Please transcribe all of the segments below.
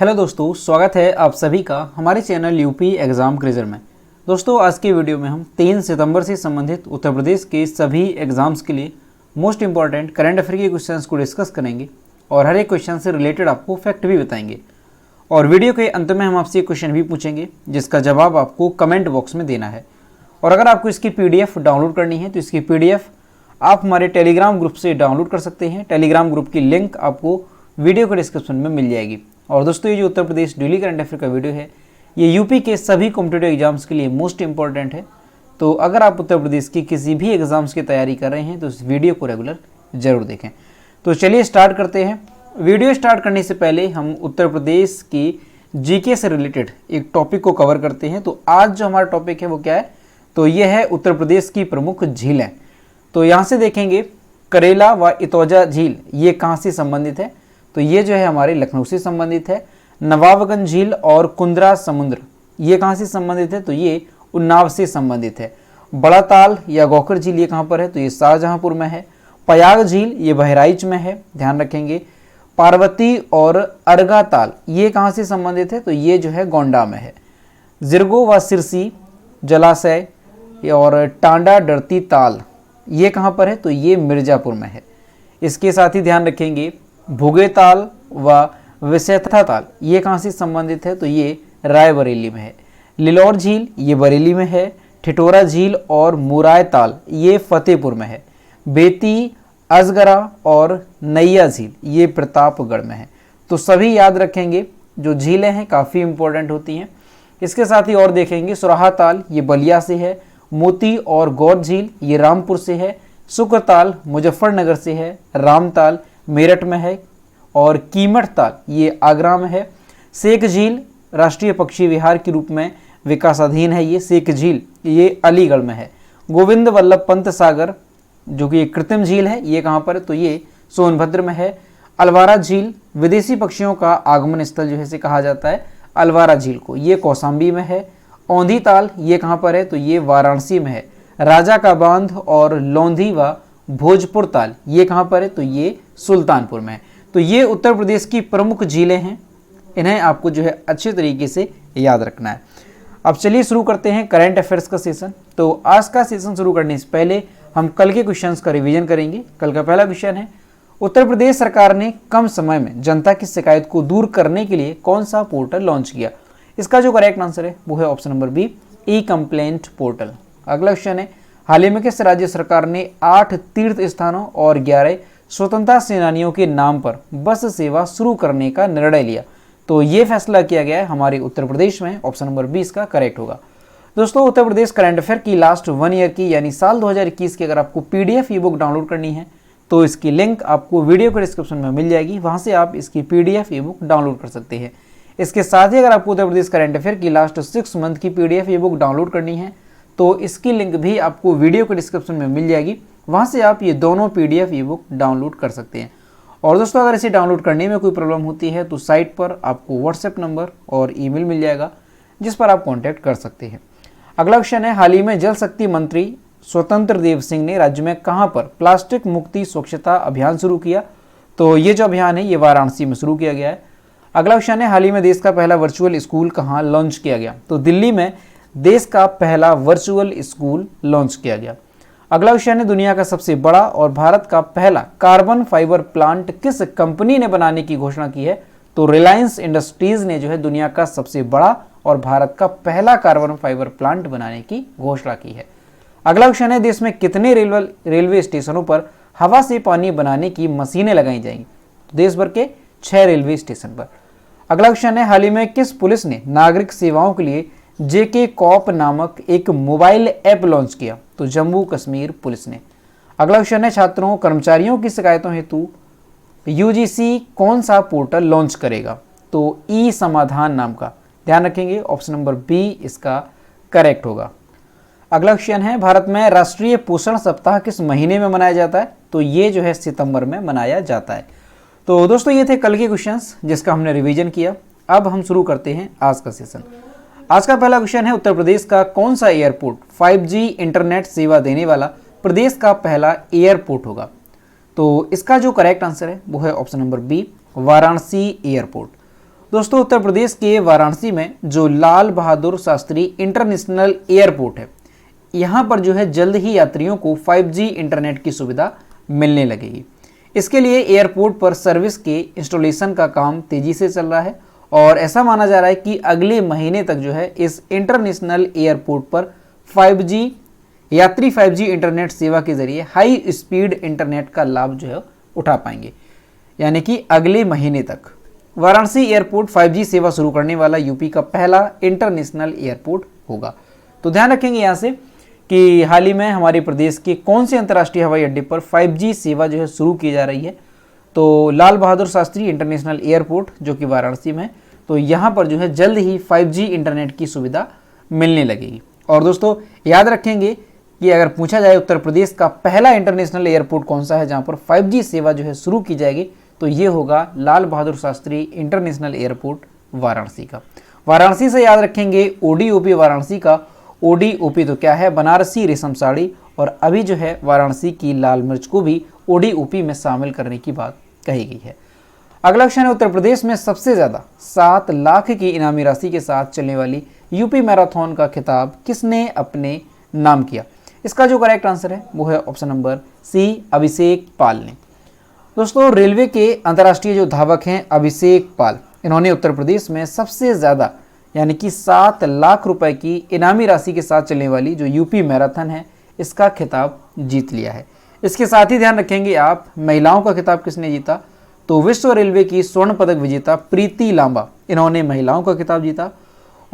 Hello दोस्तों, स्वागत है आप सभी का हमारे चैनल यूपी एग्ज़ाम क्रेजर में। दोस्तों, आज के वीडियो में हम 3 सितंबर से संबंधित उत्तर प्रदेश के सभी एग्ज़ाम्स के लिए मोस्ट इंपॉर्टेंट करंट अफेयर के क्वेश्चंस को डिस्कस करेंगे और हर एक क्वेश्चन से रिलेटेड आपको फैक्ट भी बताएंगे। और वीडियो के अंत में हम आपसे एक क्वेश्चन भी पूछेंगे जिसका जवाब आपको कमेंट बॉक्स में देना है। और अगर आपको इसकी PDF डाउनलोड करनी है तो इसकी PDF आप हमारे टेलीग्राम ग्रुप से डाउनलोड कर सकते हैं। टेलीग्राम ग्रुप की लिंक आपको वीडियो के डिस्क्रिप्शन में मिल जाएगी। और दोस्तों, ये जो Uttar Pradesh daily current affair का वीडियो है ये यूपी के सभी कॉम्पिटिटिव एग्जाम्स के लिए मोस्ट इंपॉर्टेंट है। तो अगर आप उत्तर प्रदेश की किसी भी एग्जाम्स की तैयारी कर रहे हैं तो इस वीडियो को रेगुलर जरूर देखें। तो चलिए स्टार्ट करते हैं। वीडियो स्टार्ट करने से पहले हम उत्तर प्रदेश की जीके से रिलेटेड एक टॉपिक को कवर करते हैं। तो आज जो हमारा टॉपिक है वो क्या है, तो ये है उत्तर प्रदेश की प्रमुख झीलें। तो यहाँ से देखेंगे करेला व इतौजा झील ये कहाँ से संबंधित है, तो ये जो है हमारे लखनऊ से संबंधित है। नवाबगंज झील और कुंद्रा समुद्र ये कहाँ से संबंधित है, तो ये उन्नाव से संबंधित है। बड़ा ताल या गौकर झील ये कहाँ पर है, तो ये शाहजहांपुर में है। पयाग झील ये बहराइच में है, ध्यान रखेंगे। पार्वती और अर्गा ताल ये कहाँ से संबंधित है, तो ये जो है गोंडा में है। जिरगो व सिरसी जलाशय और टांडा डरती ताल ये कहाँ पर है, तो ये मिर्जापुर में है। इसके साथ ही ध्यान रखेंगे भुगे ताल व विशेथा ताल ये कहाँ से संबंधित है, तो ये रायबरेली में है। लिलौर झील ये बरेली में है। ठिठोरा झील और मुराय ताल ये फतेहपुर में है। बेती, अजगरा और नैया झील ये प्रतापगढ़ में है। तो सभी याद रखेंगे, जो झीलें हैं काफ़ी इंपॉर्टेंट होती हैं। इसके साथ ही और देखेंगे सुराहा ताल ये बलिया से है। मोती और गौर झील ये रामपुर से है। शुक्र ताल मुजफ्फरनगर से है। रामताल मेरठ में है और कीमठ ताल ये आगरा में है। शेख झील राष्ट्रीय पक्षी विहार के रूप में विकासाधीन है। ये शेख झील ये अलीगढ़ में है। गोविंद वल्लभ पंत सागर जो कि एक कृत्रिम झील है ये कहाँ पर है, तो ये सोनभद्र में है। अलवारा झील विदेशी पक्षियों का आगमन स्थल जो है इसे कहा जाता है अलवारा झील को, ये कौशाम्बी में है। औंधी ताल ये कहाँ पर है, तो ये वाराणसी में है। राजा का बांध और लौंधी व भोजपुर ताल ये कहाँ पर है, तो ये सुल्तानपुर में है। तो ये उत्तर प्रदेश की प्रमुख झीलें हैं, इन्हें आपको जो है अच्छे तरीके से याद रखना है। अब चलिए शुरू करते हैं करंट अफेयर्स का सेशन। तो आज का सेशन शुरू करने से पहले हम कल के क्वेश्चंस का रिवीजन करेंगे। कल का पहला क्वेश्चन है, उत्तर प्रदेश सरकार ने कम समय में जनता की शिकायत को दूर करने के लिए कौन सा पोर्टल लॉन्च किया। इसका जो करेक्ट आंसर है वो है ऑप्शन नंबर बी, ई कंप्लेंट पोर्टल। अगला क्वेश्चन है, हाल ही में किस राज्य सरकार ने 8 तीर्थ स्थानों और 11 स्वतंत्रता सेनानियों के नाम पर बस सेवा शुरू करने का निर्णय लिया। तो ये फैसला किया गया है हमारे उत्तर प्रदेश में। ऑप्शन नंबर बी इसका करेक्ट होगा। दोस्तों, उत्तर प्रदेश करंट अफेयर की लास्ट 1 ईयर की यानी साल 2021 की अगर आपको PDF ई बुक डाउनलोड करनी है तो इसकी लिंक आपको वीडियो के डिस्क्रिप्शन में मिल जाएगी, वहाँ से आप इसकी PDF ई बुक डाउनलोड कर सकते हैं। इसके साथ ही अगर आपको उत्तर प्रदेश करंट अफेयर की लास्ट 6 मंथ की PDF ई बुक डाउनलोड करनी है तो इसकी लिंक भी आपको वीडियो के डिस्क्रिप्शन में मिल जाएगी, वहाँ से आप ये दोनों PDF ई बुक डाउनलोड कर सकते हैं। और दोस्तों, अगर इसे डाउनलोड करने में कोई प्रॉब्लम होती है तो साइट पर आपको WhatsApp नंबर और ईमेल मिल जाएगा जिस पर आप कॉन्टैक्ट कर सकते हैं। अगला क्वेश्चन है, हाल ही में जल शक्ति मंत्री स्वतंत्र देव सिंह ने राज्य में कहाँ पर प्लास्टिक मुक्ति स्वच्छता अभियान शुरू किया। तो ये जो अभियान है ये वाराणसी में शुरू किया गया है। अगला क्वेश्चन है, हाल ही में देश का पहला वर्चुअल स्कूल कहाँ लॉन्च किया गया। तो दिल्ली में देश का पहला वर्चुअल स्कूल लॉन्च किया गया। अगला क्वेश्चन है, दुनिया का सबसे बड़ा और भारत का पहला कार्बन फाइबर प्लांट किस कंपनी ने बनाने की घोषणा की है। तो रिलायंस इंडस्ट्रीज ने जो है दुनिया का सबसे बड़ा और भारत का पहला कार्बन फाइबर प्लांट बनाने की घोषणा की है। अगला क्वेश्चन है, देश में कितने रेलवे स्टेशनों पर हवा से पानी बनाने की मशीनें लगाई जाएंगी। देश भर के 6 रेलवे स्टेशन पर। अगला क्वेश्चन है, हाल ही में किस पुलिस ने नागरिक सेवाओं के लिए JK कॉप नामक एक मोबाइल ऐप लॉन्च किया। तो जम्मू कश्मीर पुलिस ने। अगला क्वेश्चन है, छात्रों कर्मचारियों की शिकायतों हेतु UGC कौन सा पोर्टल लॉन्च करेगा। तो ई समाधान नाम का, ध्यान रखेंगे ऑप्शन नंबर बी इसका करेक्ट होगा। अगला क्वेश्चन है, भारत में राष्ट्रीय पोषण सप्ताह किस महीने में मनाया जाता है। तो ये जो है सितंबर में मनाया जाता है। तो दोस्तों, ये थे कल के क्वेश्चंस जिसका हमने रिवीजन किया। अब हम शुरू करते हैं आज का सेशन। आज का पहला क्वेश्चन है, उत्तर प्रदेश का कौन सा एयरपोर्ट 5G इंटरनेट सेवा देने वाला प्रदेश का पहला एयरपोर्ट होगा। तो इसका जो करेक्ट आंसर है वो है option number B, Varanasi airport. दोस्तों उत्तर प्रदेश के वाराणसी में जो लाल बहादुर शास्त्री इंटरनेशनल एयरपोर्ट है, यहाँ पर जो है जल्द ही यात्रियों को 5G इंटरनेट की सुविधा मिलने लगेगी। इसके लिए एयरपोर्ट पर सर्विस के इंस्टॉलेशन का काम तेजी से चल रहा है और ऐसा माना जा रहा है कि अगले महीने तक जो है इस इंटरनेशनल एयरपोर्ट पर 5G यात्री 5G इंटरनेट सेवा के जरिए हाई स्पीड इंटरनेट का लाभ जो है उठा पाएंगे। यानी कि अगले महीने तक वाराणसी एयरपोर्ट 5G सेवा शुरू करने वाला यूपी का पहला इंटरनेशनल एयरपोर्ट होगा। तो ध्यान रखेंगे यहाँ से कि हाल ही में हमारे प्रदेश के कौन से अंतर्राष्ट्रीय हवाई अड्डे पर 5G सेवा जो है शुरू की जा रही है। तो लाल बहादुर शास्त्री इंटरनेशनल एयरपोर्ट जो कि वाराणसी में, तो यहाँ पर जो है जल्द ही 5G इंटरनेट की सुविधा मिलने लगेगी। और दोस्तों याद रखेंगे कि अगर पूछा जाए उत्तर प्रदेश का पहला इंटरनेशनल एयरपोर्ट कौन सा है जहाँ पर 5G सेवा जो है शुरू की जाएगी, तो ये होगा लाल बहादुर शास्त्री इंटरनेशनल एयरपोर्ट वाराणसी का। वाराणसी से याद रखेंगे ODOP वाराणसी का। ODOP तो क्या है, बनारसी रेशम साड़ी, और अभी जो है वाराणसी की लाल मिर्च को भी ODOP में शामिल करने की बात कही गई है। अगला क्वेश्चन है, उत्तर प्रदेश में सबसे ज़्यादा 7 लाख की इनामी राशि के साथ चलने वाली यूपी मैराथन का खिताब किसने अपने नाम किया? इसका जो करेक्ट आंसर है वो है ऑप्शन नंबर सी, अभिषेक पाल ने। दोस्तों रेलवे के अंतर्राष्ट्रीय जो धावक हैं अभिषेक पाल, इन्होंने उत्तर प्रदेश में सबसे ज़्यादा यानी कि 7 लाख रुपए की इनामी राशि के साथ चलने वाली जो यूपी मैराथन है इसका खिताब जीत लिया है। इसके साथ ही ध्यान रखेंगे आप, महिलाओं का खिताब किसने जीता? तो विश्व रेलवे की स्वर्ण पदक विजेता प्रीति लांबा, इन्होंने महिलाओं का खिताब जीता।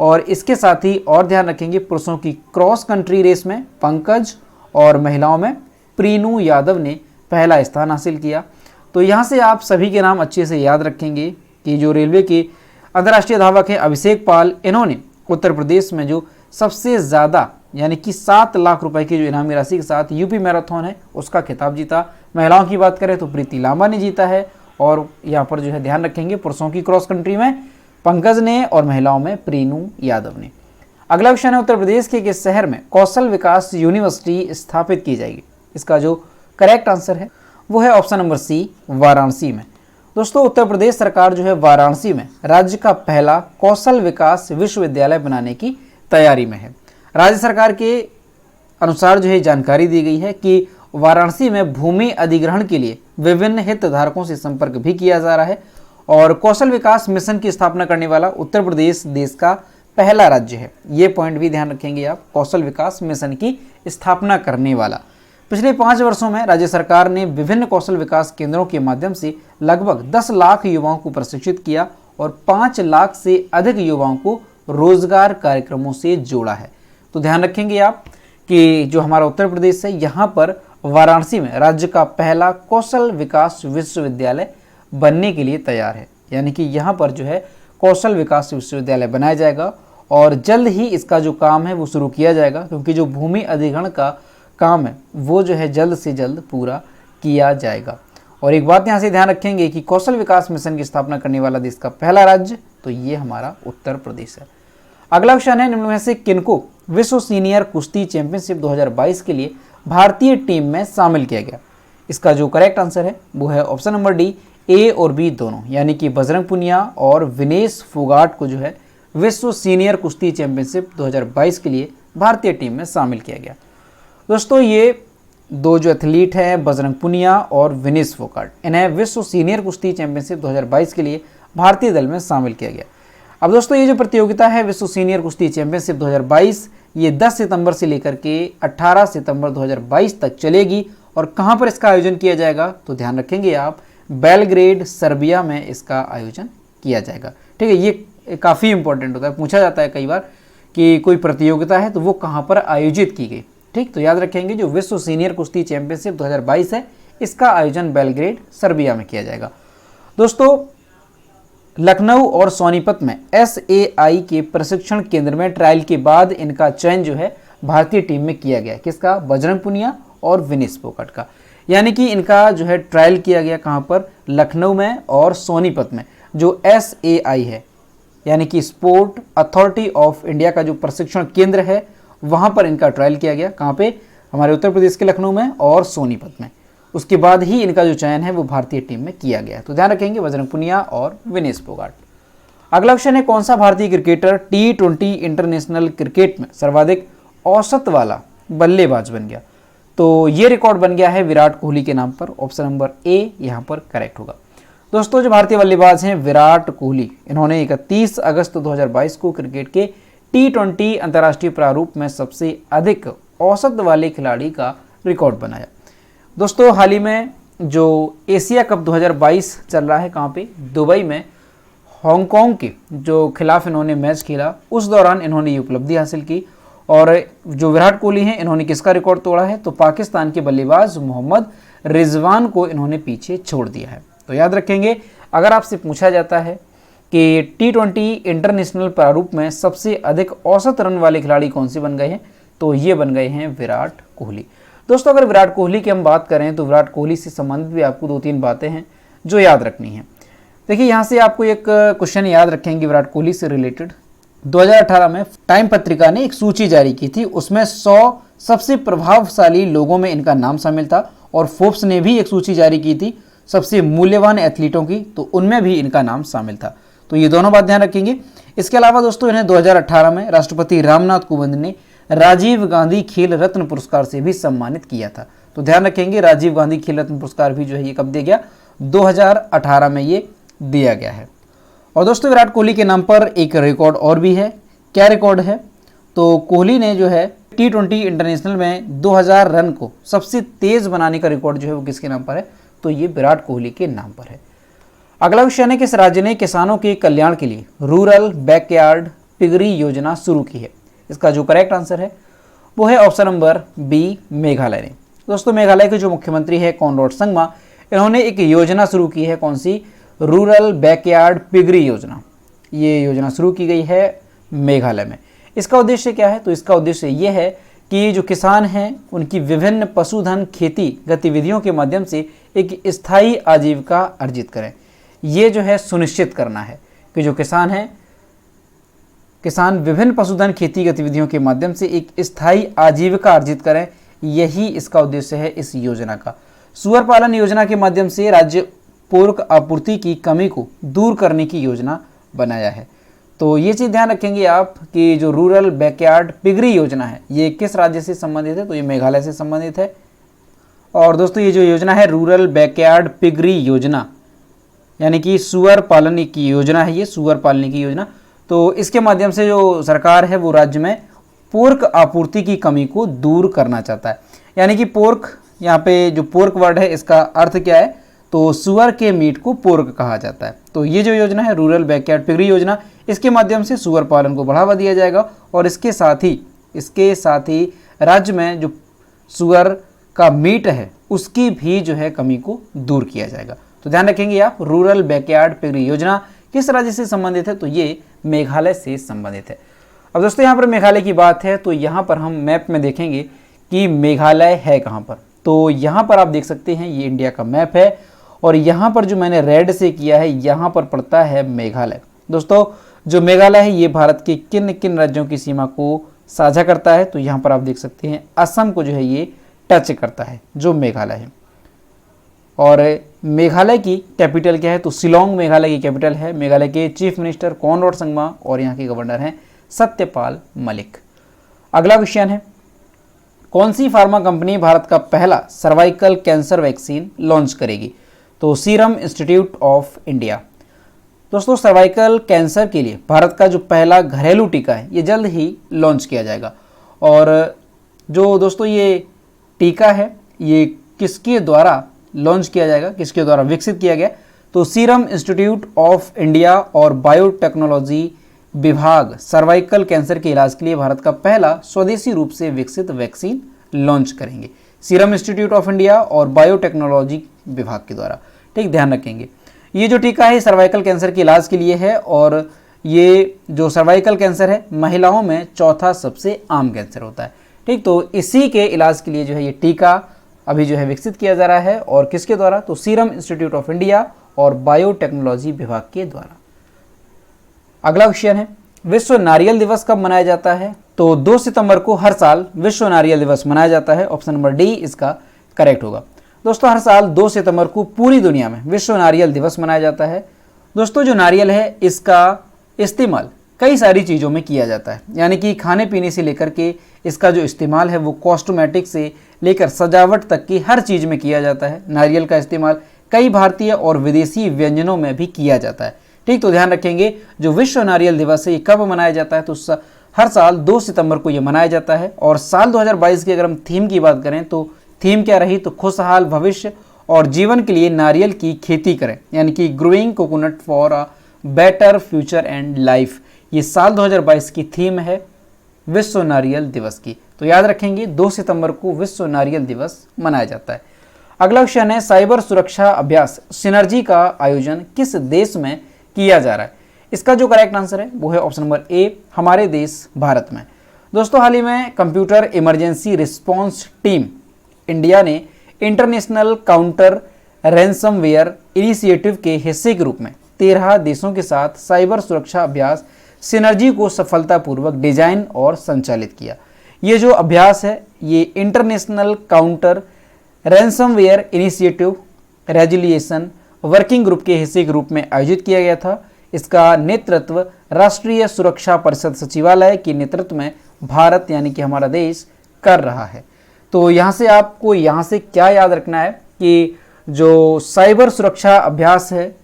और इसके साथ ही और ध्यान रखेंगे पुरुषों की क्रॉस कंट्री रेस में पंकज और महिलाओं में प्रीनू यादव ने पहला स्थान हासिल किया। तो यहाँ से आप सभी के नाम अच्छे से याद रखेंगे कि जो रेलवे के अंतर्राष्ट्रीय धावक हैं अभिषेक पाल, इन्होंने उत्तर प्रदेश में जो सबसे ज़्यादा यानी कि 7 लाख रुपए की जो इनामी राशि के साथ यूपी मैराथन है उसका खिताब जीता। महिलाओं की बात करें तो प्रीति लांबा ने जीता है, और यहाँ पर जो है ध्यान रखेंगे पुरुषों की क्रॉस कंट्री में पंकज ने और महिलाओं में प्रीनू यादव ने। अगला क्वेश्चन है, उत्तर प्रदेश के किस शहर में कौशल विकास यूनिवर्सिटी स्थापित की जाएगी? इसका जो करेक्ट आंसर है वो है ऑप्शन नंबर सी, वाराणसी में। दोस्तों उत्तर प्रदेश सरकार जो है वाराणसी में राज्य का पहला कौशल विकास विश्वविद्यालय बनाने की तैयारी में है। राज्य सरकार के अनुसार जो है जानकारी दी गई है कि वाराणसी में भूमि अधिग्रहण के लिए विभिन्न हितधारकों से संपर्क भी किया जा रहा है, और कौशल विकास मिशन की स्थापना करने वाला उत्तर प्रदेश देश का पहला राज्य है। ये पॉइंट भी ध्यान रखेंगे आप, कौशल विकास मिशन की स्थापना करने वाला। पिछले 5 वर्षों में राज्य सरकार ने विभिन्न कौशल विकास केंद्रों के माध्यम से लगभग 10 लाख युवाओं को प्रशिक्षित किया और 5 लाख से अधिक युवाओं को रोजगार कार्यक्रमों से जोड़ा है। तो ध्यान रखेंगे आप कि जो हमारा उत्तर प्रदेश है यहाँ पर वाराणसी में राज्य का पहला कौशल विकास विश्वविद्यालय बनने के लिए तैयार है। यानी कि यहाँ पर जो है कौशल विकास विश्वविद्यालय बनाया जाएगा और जल्द ही इसका जो काम है वो शुरू किया जाएगा, क्योंकि जो भूमि अधिग्रहण का काम है वो जो है जल्द से जल्द पूरा किया जाएगा। और एक बात यहाँ से ध्यान रखेंगे कि कौशल विकास मिशन की स्थापना करने वाला देश का पहला राज्य तो ये हमारा उत्तर प्रदेश है। अगला क्वेश्चन है, निम्न में से किनको विश्व सीनियर कुश्ती चैंपियनशिप 2022 के लिए भारतीय टीम में शामिल किया गया? इसका जो करेक्ट आंसर है वो है ऑप्शन नंबर डी, ए और बी दोनों, यानी कि बजरंग पुनिया और विनेश फोगाट को जो है विश्व सीनियर कुश्ती चैंपियनशिप 2022 के लिए भारतीय टीम में शामिल किया गया। दोस्तों ये दो जो एथलीट हैं बजरंग पुनिया और विनेश फोगाट, इन्हें विश्व सीनियर कुश्ती चैंपियनशिप 2022 के लिए भारतीय दल में शामिल किया गया। अब दोस्तों ये जो प्रतियोगिता है विश्व सीनियर कुश्ती चैंपियनशिप 2022 ये 10 सितंबर से लेकर के 18 सितंबर 2022 तक चलेगी। और कहाँ पर इसका आयोजन किया जाएगा? तो ध्यान रखेंगे आप, बेलग्रेड सर्बिया में इसका आयोजन किया जाएगा। ठीक है, ये काफ़ी इंपॉर्टेंट होता है, पूछा जाता है कई बार कि कोई प्रतियोगिता है तो वो कहाँ पर आयोजित की गई। ठीक, तो याद रखेंगे जो विश्व सीनियर कुश्ती चैंपियनशिप 2022 है इसका आयोजन बेलग्रेड सर्बिया में किया जाएगा। दोस्तों लखनऊ और सोनीपत में SAI के प्रशिक्षण केंद्र में ट्रायल के बाद इनका चयन जो है भारतीय टीम में किया गया। किसका? बजरंग पुनिया और विनेश फोगाट का। यानी कि इनका जो है ट्रायल किया गया कहाँ पर? लखनऊ में और सोनीपत में। जो SAI है यानी कि स्पोर्ट अथॉरिटी ऑफ इंडिया का जो प्रशिक्षण केंद्र है वहाँ पर इनका ट्रायल किया गया। कहाँ पे? हमारे उत्तर प्रदेश के लखनऊ में और सोनीपत में। उसके बाद ही इनका जो चयन है वो भारतीय टीम में किया गया। तो ध्यान रखेंगे बजरंग पुनिया और विनेश फोगाट। अगला क्वेश्चन है, कौन सा भारतीय क्रिकेटर T20 इंटरनेशनल क्रिकेट में सर्वाधिक औसत वाला बल्लेबाज बन गया? तो ये रिकॉर्ड बन गया है विराट कोहली के नाम पर। ऑप्शन नंबर ए यहाँ पर करेक्ट होगा। दोस्तों जो भारतीय बल्लेबाज हैं विराट कोहली, इन्होंने 31 अगस्त 2022 को क्रिकेट के T20 अंतर्राष्ट्रीय प्रारूप में सबसे अधिक औसत वाले खिलाड़ी का रिकॉर्ड बनाया। दोस्तों हाल ही में जो एशिया कप 2022 चल रहा है, कहाँ पे? दुबई में हांगकांग के जो खिलाफ इन्होंने मैच खेला, उस दौरान इन्होंने ये उपलब्धि हासिल की। और जो विराट कोहली हैं, इन्होंने किसका रिकॉर्ड तोड़ा है? तो पाकिस्तान के बल्लेबाज मोहम्मद रिजवान को इन्होंने पीछे छोड़ दिया है। तो याद रखेंगे, अगर आपसे पूछा जाता है कि T20 इंटरनेशनल प्रारूप में सबसे अधिक औसत रन वाले खिलाड़ी कौन से बन गए हैं, तो ये बन गए हैं विराट कोहली। दोस्तों अगर विराट कोहली की हम बात करें तो विराट कोहली से संबंधित भी आपको 2-3 बातें हैं जो याद रखनी है। देखिए यहाँ से आपको एक क्वेश्चन याद रखेंगे विराट कोहली से रिलेटेड। 2018 में टाइम पत्रिका ने एक सूची जारी की थी, उसमें 100 सबसे प्रभावशाली लोगों में इनका नाम शामिल था। और फोर्ब्स ने भी एक सूची जारी की थी सबसे मूल्यवान एथलीटों की, तो उनमें भी इनका नाम शामिल था। तो ये दोनों बात ध्यान रखेंगे। इसके अलावा दोस्तों इन्हें 2018 में राष्ट्रपति रामनाथ कोविंद ने राजीव गांधी खेल रत्न पुरस्कार से भी सम्मानित किया था। तो ध्यान रखेंगे, राजीव गांधी खेल रत्न पुरस्कार भी जो है ये कब दिया गया? 2018 में ये दिया गया है। और दोस्तों विराट कोहली के नाम पर एक रिकॉर्ड और भी है। क्या रिकॉर्ड है? तो कोहली ने जो है T20 इंटरनेशनल में 2000 रन को सबसे तेज बनाने का रिकॉर्ड जो है वो किसके नाम पर है? तो ये विराट कोहली के नाम पर है। अगला क्वेश्चन है, किस राज्य ने किसानों के कल्याण के लिए रूरल बैकयार्ड पिगरी योजना शुरू की है? इसका जो करेक्ट आंसर है वो है ऑप्शन नंबर बी, मेघालय ने। दोस्तों मेघालय के जो मुख्यमंत्री है कॉनराड संगमा, इन्होंने एक योजना शुरू की है। कौन सी? रूरल बैकयार्ड पिगरी योजना। ये योजना शुरू की गई है मेघालय में। इसका उद्देश्य क्या है? तो इसका उद्देश्य ये है कि जो किसान हैं उनकी विभिन्न पशुधन खेती गतिविधियों के माध्यम से एक स्थायी आजीविका अर्जित करें। ये जो है सुनिश्चित करना है कि जो किसान हैं, किसान विभिन्न पशुधन खेती गतिविधियों के माध्यम से एक स्थायी आजीविका अर्जित करें। यही इसका उद्देश्य है इस योजना का। सुअर पालन योजना के माध्यम से राज्य पूरक आपूर्ति की कमी को दूर करने की योजना बनाया है। तो ये चीज़ ध्यान रखेंगे आप कि जो रूरल बैकयार्ड पिगरी योजना है ये किस राज्य से संबंधित है? तो ये मेघालय से संबंधित है। और दोस्तों ये जो योजना है रूरल बैकयार्ड पिगरी योजना, यानी कि सुअर पालने की योजना है, ये सुअर पालने की योजना। तो इसके माध्यम से जो सरकार है वो राज्य में पोर्क आपूर्ति की कमी को दूर करना चाहता है। यानी कि पोर्क, यहाँ पे जो पोर्क वर्ड है इसका अर्थ क्या है? तो सुअर के मीट को पोर्क कहा जाता है। तो ये जो योजना है रूरल बैकयार्ड पिगरी योजना, इसके माध्यम से सुअर पालन को बढ़ावा दिया जाएगा और इसके साथ ही राज्य में जो सुअर का मीट है उसकी भी जो है कमी को दूर किया जाएगा। तो ध्यान रखेंगे आप, रूरल बैकयार्ड पिगरी योजना किस राज्य से संबंधित है? तो ये मेघालय से संबंधित है। अब दोस्तों यहाँ पर मेघालय की बात है तो यहाँ पर हम मैप में देखेंगे कि मेघालय है कहाँ पर। तो यहाँ पर आप देख सकते हैं ये इंडिया का मैप है और यहाँ पर जो मैंने रेड से किया है यहाँ पर पड़ता है मेघालय। दोस्तों जो मेघालय है ये भारत के किन किन राज्यों की सीमा को साझा करता है? तो यहाँ पर आप देख सकते हैं असम को जो है ये टच करता है जो मेघालय है। और मेघालय की कैपिटल क्या है? तो शिलोंग मेघालय की कैपिटल है। मेघालय के चीफ मिनिस्टर कॉनराड संगमा और यहाँ के गवर्नर हैं सत्यपाल मलिक। अगला क्वेश्चन है, कौन सी फार्मा कंपनी भारत का पहला सर्वाइकल कैंसर वैक्सीन लॉन्च करेगी? तो सीरम इंस्टीट्यूट ऑफ इंडिया। दोस्तों सर्वाइकल कैंसर के लिए भारत का जो पहला घरेलू टीका है ये जल्द ही लॉन्च किया जाएगा। और जो दोस्तों ये टीका है ये किसके द्वारा लॉन्च किया जाएगा, किसके द्वारा विकसित किया गया? तो सीरम इंस्टीट्यूट ऑफ इंडिया और बायोटेक्नोलॉजी विभाग सर्वाइकल कैंसर के इलाज के लिए भारत का पहला स्वदेशी रूप से विकसित वैक्सीन लॉन्च करेंगे, सीरम इंस्टीट्यूट ऑफ इंडिया और बायोटेक्नोलॉजी विभाग के द्वारा। ठीक, ध्यान रखेंगे। ये जो टीका है सर्वाइकल कैंसर के इलाज के लिए है और ये जो सर्वाइकल कैंसर है महिलाओं में चौथा सबसे आम कैंसर होता है। ठीक, तो इसी के इलाज के लिए जो है ये टीका अभी जो है विकसित किया जा रहा है और किसके द्वारा? तो सीरम इंस्टीट्यूट ऑफ इंडिया और बायोटेक्नोलॉजी विभाग के द्वारा। अगला क्वेश्चन है, विश्व नारियल दिवस कब मनाया जाता है? तो 2 सितंबर को हर साल विश्व नारियल दिवस मनाया जाता है। ऑप्शन नंबर डी इसका करेक्ट होगा। दोस्तों हर साल 2 सितंबर को पूरी दुनिया में विश्व नारियल दिवस मनाया जाता है। दोस्तों जो नारियल है इसका इस्तेमाल कई सारी चीज़ों में किया जाता है, यानी कि खाने पीने से लेकर के इसका जो इस्तेमाल है वो कॉस्मेटिक से लेकर सजावट तक की हर चीज़ में किया जाता है। नारियल का इस्तेमाल कई भारतीय और विदेशी व्यंजनों में भी किया जाता है। ठीक, तो ध्यान रखेंगे जो विश्व नारियल दिवस है ये कब मनाया जाता है, तो हर साल 2 सितंबर को ये मनाया जाता है। और साल 2022 की अगर हम थीम की बात करें तो थीम क्या रही, तो खुशहाल भविष्य और जीवन के लिए नारियल की खेती करें, यानी कि growing coconut for a better future and life. ये साल 2022 की थीम है विश्व नारियल दिवस की। तो याद रखेंगे 2 सितंबर को विश्व नारियल दिवस मनाया जाता है। अगला क्वेश्चन है साइबर सुरक्षा अभ्यास सिनर्जी का आयोजन किस देश में किया जा रहा है। इसका जो करेक्ट आंसर है वो है ऑप्शन नंबर ए, हमारे देश भारत में। दोस्तों हाल ही में computer emergency response team India ने इंटरनेशनल काउंटर रैंसमवेयर इनिशिएटिव के हिस्से के रूप में 13 देशों के साथ साइबर सुरक्षा अभ्यास सिनर्जी को सफलतापूर्वक डिजाइन और संचालित किया। ये जो अभ्यास है ये international counter ransomware initiative resilience working group के हिस्से के रूप में आयोजित किया गया था। इसका नेतृत्व राष्ट्रीय सुरक्षा परिषद सचिवालय के नेतृत्व में भारत यानी कि हमारा देश कर रहा है। तो यहाँ से आपको यहाँ से क्या याद रखना है कि जो साइबर सुरक्षा अभ्यास है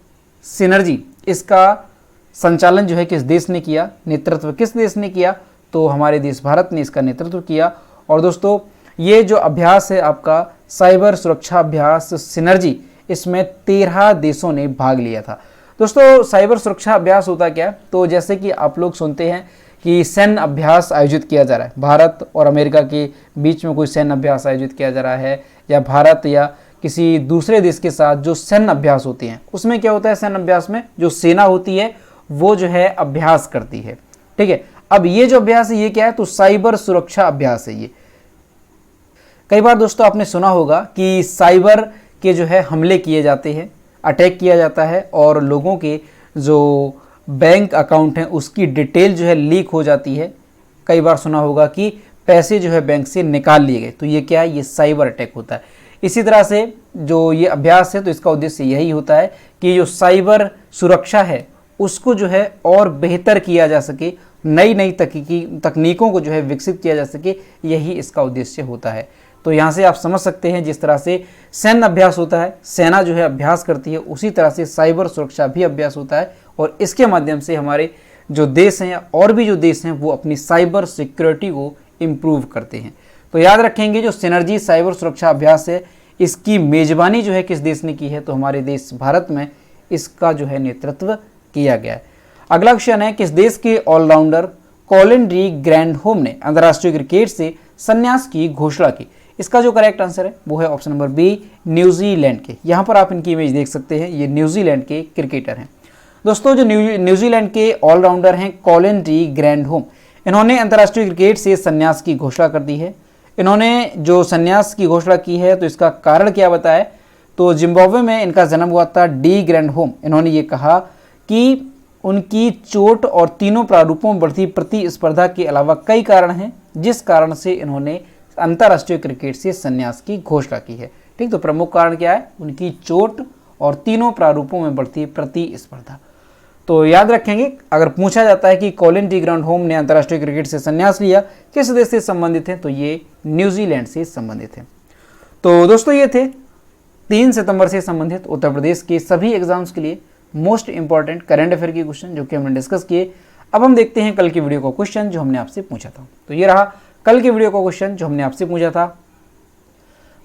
सिनर्जी, इसका संचालन जो है किस देश ने किया, नेतृत्व किस देश ने किया, तो हमारे देश भारत ने इसका नेतृत्व किया। और दोस्तों ये जो अभ्यास है आपका साइबर सुरक्षा अभ्यास सिनर्जी, इसमें 13 देशों ने भाग लिया था। दोस्तों साइबर सुरक्षा अभ्यास होता क्या है, तो जैसे कि आप लोग सुनते हैं कि सैन्य अभ्यास आयोजित किया जा रहा है, भारत और अमेरिका के बीच में कोई सैन्य अभ्यास आयोजित किया जा रहा है, या भारत या किसी दूसरे देश के साथ जो सैन्य अभ्यास होती हैं उसमें क्या होता है, सैन्य अभ्यास में जो सेना होती है वो जो है अभ्यास करती है। ठीक है, अब ये जो अभ्यास है ये क्या है, तो साइबर सुरक्षा अभ्यास है ये। कई बार दोस्तों आपने सुना होगा कि साइबर के जो है हमले किए जाते हैं, अटैक किया जाता है और लोगों के जो बैंक अकाउंट हैं उसकी डिटेल जो है लीक हो जाती है। कई बार सुना होगा कि पैसे जो है बैंक से निकाल लिए गए, तो ये क्या है, ये साइबर अटैक होता है। इसी तरह से जो ये अभ्यास है तो इसका उद्देश्य यही होता है कि जो साइबर सुरक्षा है उसको जो है और बेहतर किया जा सके, नई नई तकनीकों को जो है विकसित किया जा सके, यही इसका उद्देश्य होता है। तो यहाँ से आप समझ सकते हैं जिस तरह से सैन्य अभ्यास होता है, सेना जो है अभ्यास करती है, उसी तरह से साइबर सुरक्षा भी अभ्यास होता है और इसके माध्यम से हमारे जो देश हैं और भी जो देश हैं वो अपनी साइबर सिक्योरिटी को इम्प्रूव करते हैं। तो याद रखेंगे जो सिनर्जी साइबर सुरक्षा अभ्यास है इसकी मेजबानी जो है किस देश ने की है, तो हमारे देश भारत में इसका जो है नेतृत्व किया गया है। अगला क्वेश्चन है किस देश के ऑलराउंडर कॉलिन डी ग्रैंडहोम ने अंतर्राष्ट्रीय क्रिकेट से संन्यास की घोषणा की। इसका जो करेक्ट आंसर है वो है ऑप्शन नंबर बी, न्यूजीलैंड के। यहाँ पर आप इनकी इमेज देख सकते हैं, ये न्यूजीलैंड के क्रिकेटर हैं। दोस्तों जो न्यूजीलैंड के ऑलराउंडर हैं कॉलिन डी ग्रैंडहोम, इन्होंने अंतर्राष्ट्रीय क्रिकेट से संन्यास की घोषणा कर दी है। इन्होंने जो संन्यास की घोषणा की है तो इसका कारण क्या बताया, तो जिम्बाब्वे में इनका जन्म हुआ था डी ग्रैंडहोम। इन्होंने ये कहा कि उनकी चोट और तीनों प्रारूपों में बढ़ती प्रतिस्पर्धा के अलावा कई कारण हैं जिस कारण से इन्होंने अंतर्राष्ट्रीय क्रिकेट से संन्यास की घोषणा की है। ठीक, तो प्रमुख कारण क्या है, उनकी चोट और तीनों प्रारूपों में बढ़ती प्रतिस्पर्धा। तो याद रखेंगे अगर पूछा जाता है कि कॉलिन डी ग्रैंडहोम ने अंतर्राष्ट्रीय क्रिकेट से संन्यास लिया, किस देश से संबंधित है, तो ये न्यूजीलैंड से संबंधित है। तो दोस्तों ये थे 3 सितंबर से संबंधित उत्तर प्रदेश के सभी एग्जाम्स के लिए मोस्ट इंपॉर्टेंट करंट अफेयर के क्वेश्चन जो कि हमने डिस्कस किए। अब हम देखते हैं कल की वीडियो का क्वेश्चन जो हमने आपसे पूछा था। तो ये रहा कल की वीडियो का क्वेश्चन जो हमने आपसे पूछा था।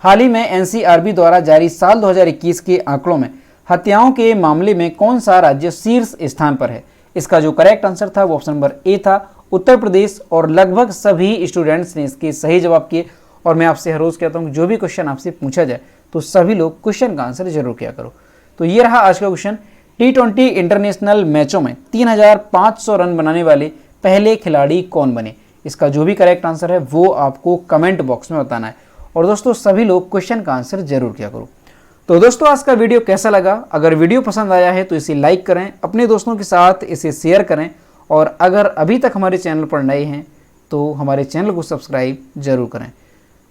हाल ही में एनसीआरबी द्वारा जारी साल 2021 के आंकड़ों में हत्याओं के मामले में कौन सा राज्य शीर्ष स्थान पर है। इसका जो करेक्ट आंसर था वो ऑप्शन नंबर ए था, उत्तर प्रदेश। और लगभग सभी स्टूडेंट्स ने इसके सही जवाब किए। और मैं आपसे हर रोज कहता हूँ जो भी क्वेश्चन आपसे पूछा जाए तो सभी लोग क्वेश्चन का आंसर जरूर किया करो। तो ये रहा आज का क्वेश्चन, T20 इंटरनेशनल मैचों में 3500 रन बनाने वाले पहले खिलाड़ी कौन बने। इसका जो भी करेक्ट आंसर है वो आपको कमेंट बॉक्स में बताना है। और दोस्तों सभी लोग क्वेश्चन का आंसर जरूर किया करो। तो दोस्तों आज का वीडियो कैसा लगा, अगर वीडियो पसंद आया है तो इसे लाइक करें, अपने दोस्तों के साथ इसे शेयर करें। और अगर अभी तक हमारे चैनल पर नए हैं तो हमारे चैनल को सब्सक्राइब जरूर करें।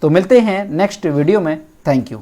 तो मिलते हैं नेक्स्ट वीडियो में। Thank you.